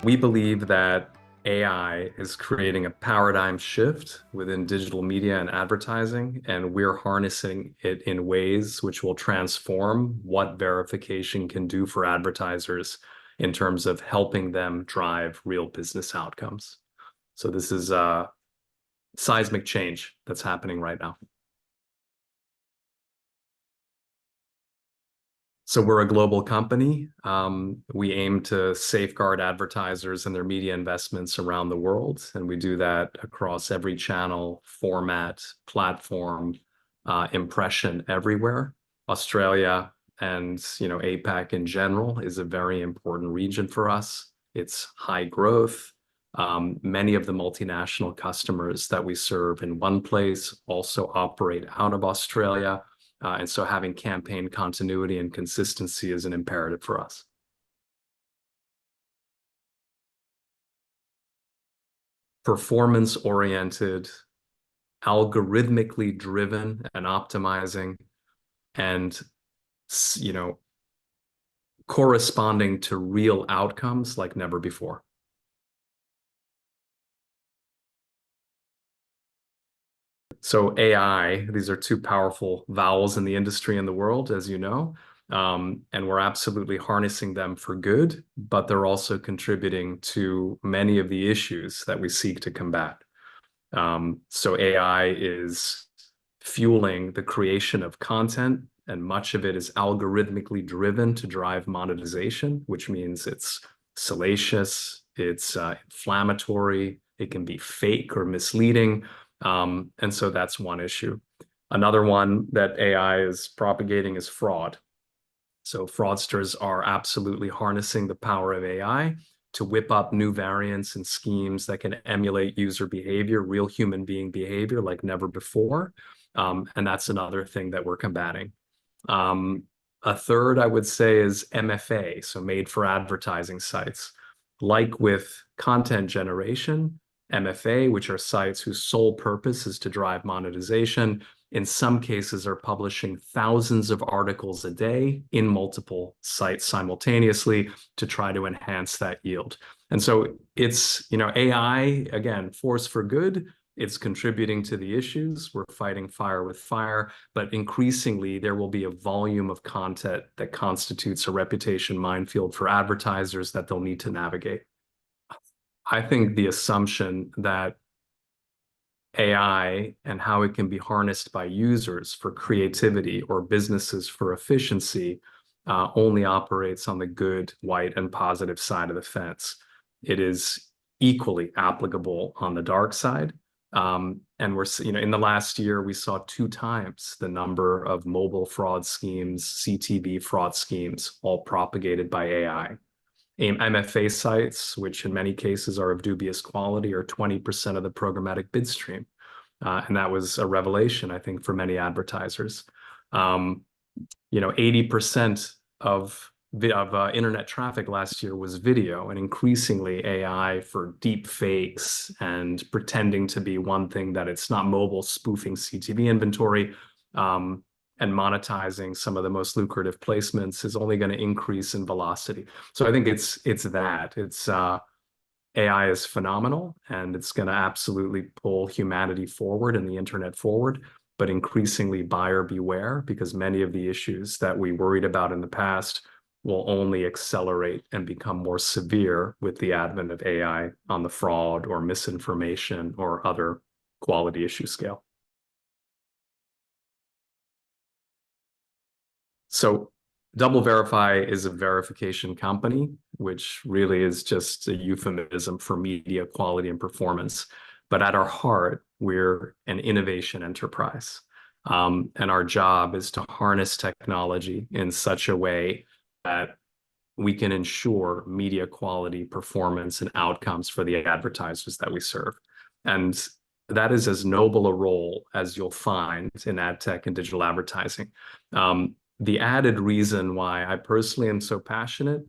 We believe that AI is creating a paradigm shift within digital media and advertising, and we're harnessing it in ways which will transform what verification can do for advertisers in terms of helping them drive real business outcomes. So this is a seismic change that's happening right now. So we're a global company. We aim to safeguard advertisers and their media investments around the world, and we do that across every channel, format, platform, impression everywhere. Australia and APAC in general is a very important region for us. It's high growth. Many of the multinational customers that we serve in one place also operate out of Australia. And so having campaign continuity and consistency is an imperative for us. Performance-oriented, algorithmically driven and optimizing, and corresponding to real outcomes like never before. So AI, these are two powerful vowels in the industry and the world, as you know, and we're absolutely harnessing them for good, but they're also contributing to many of the issues that we seek to combat. So AI is fueling the creation of content, and much of it is algorithmically driven to drive monetization, which means it's salacious, it's inflammatory, it can be fake or misleading. And so that's one issue. Another one that AI is propagating is fraud. So fraudsters are absolutely harnessing the power of AI to whip up new variants and schemes that can emulate user behavior, real human being behavior like never before. And that's another thing that we're combating. A third, I would say, is MFA, so made for advertising sites. Like with content generation, MFA, which are sites whose sole purpose is to drive monetization, in some cases are publishing thousands of articles a day in multiple sites simultaneously to try to enhance that yield. And so it's, AI, again, force for good. It's contributing to the issues. We're fighting fire with fire, but increasingly there will be a volume of content that constitutes a reputation minefield for advertisers that they'll need to navigate. I think the assumption that AI and how it can be harnessed by users for creativity or businesses for efficiency only operates on the good, white, and positive side of the fence. It is equally applicable on the dark side. And we're, in the last year, we saw 2 times the number of mobile fraud schemes, CTV fraud schemes, all propagated by AI. MFA sites, which in many cases are of dubious quality, are 20% of the programmatic bid stream. And that was a revelation, I think, for many advertisers. 80% of internet traffic last year was video, and increasingly AI for deep fakes and pretending to be one thing that it's not, mobile spoofing CTV inventory. And monetizing some of the most lucrative placements is only going to increase in velocity. So I think it's AI is phenomenal, and it's going to absolutely pull humanity forward and the internet forward, but increasingly buyer beware, because many of the issues that we worried about in the past will only accelerate and become more severe with the advent of AI on the fraud or misinformation or other quality issue scale. So DoubleVerify is a verification company, which really is just a euphemism for media quality and performance. But at our heart, we're an innovation enterprise. And our job is to harness technology in such a way that we can ensure media quality, performance, and outcomes for the advertisers that we serve. And that is as noble a role as you'll find in ad tech and digital advertising. The added reason why I personally am so passionate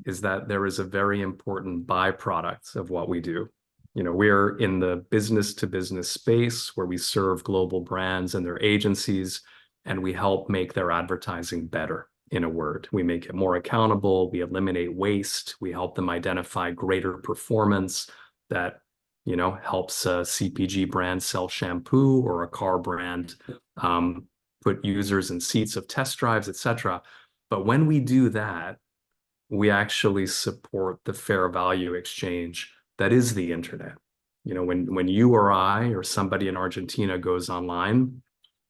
is that there is a very important byproduct of what we do. We're in the business-to-business space where we serve global brands and their agencies, and we help make their advertising better. in a word. We make it more accountable. We eliminate waste. We help them identify greater performance that, helps a CPG brand sell shampoo, or a car brand put users in seats of test drives, etc. But when we do that, we actually support the fair value exchange that is the internet. When you or I or somebody in Argentina goes online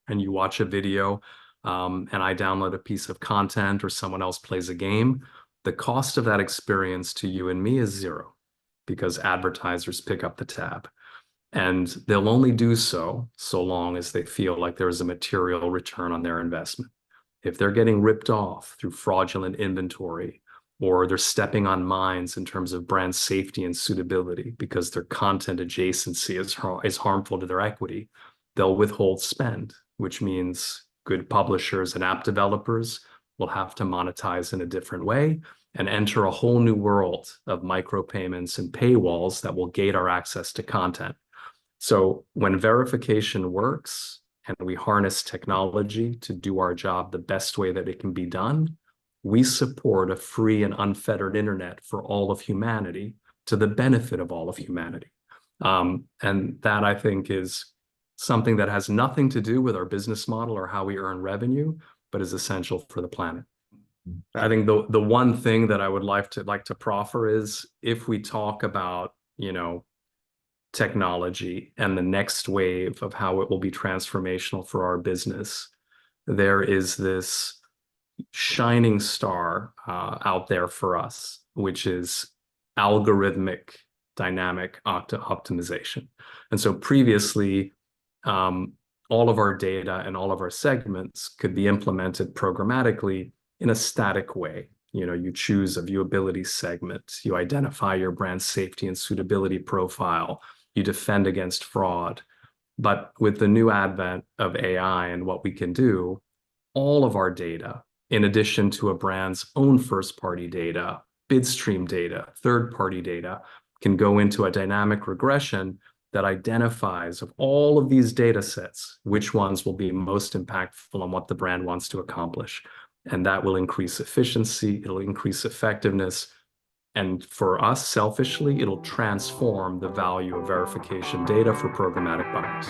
and you watch a video, and I download a piece of content, or someone else plays a game, the cost of that experience to you and me is zero, because advertisers pick up the tab. And they'll only do so long as they feel like there is a material return on their investment. If they're getting ripped off through fraudulent inventory, or they're stepping on mines in terms of brand safety and suitability because their content adjacency is harmful to their equity, they'll withhold spend, which means good publishers and app developers will have to monetize in a different way and enter a whole new world of micropayments and paywalls that will gate our access to content. So when verification works and we harness technology to do our job the best way that it can be done, we support a free and unfettered internet for all of humanity, to the benefit of all of humanity. And that, I think, is something that has nothing to do with our business model or how we earn revenue, but is essential for the planet. I think the one thing that I would like to proffer is, if we talk about, technology and the next wave of how it will be transformational for our business, there is this shining star out there for us, which is algorithmic dynamic optimization. And so previously, all of our data and all of our segments could be implemented programmatically in a static way. You choose a viewability segment, you identify your brand safety and suitability profile, you defend against fraud. But with the new advent of AI and what we can do, all of our data, in addition to a brand's own first-party data, bidstream data, third-party data, can go into a dynamic regression that identifies, of all of these data sets, which ones will be most impactful on what the brand wants to accomplish. And that will increase efficiency, it'll increase effectiveness, and for us, selfishly, it'll transform the value of verification data for programmatic buyers.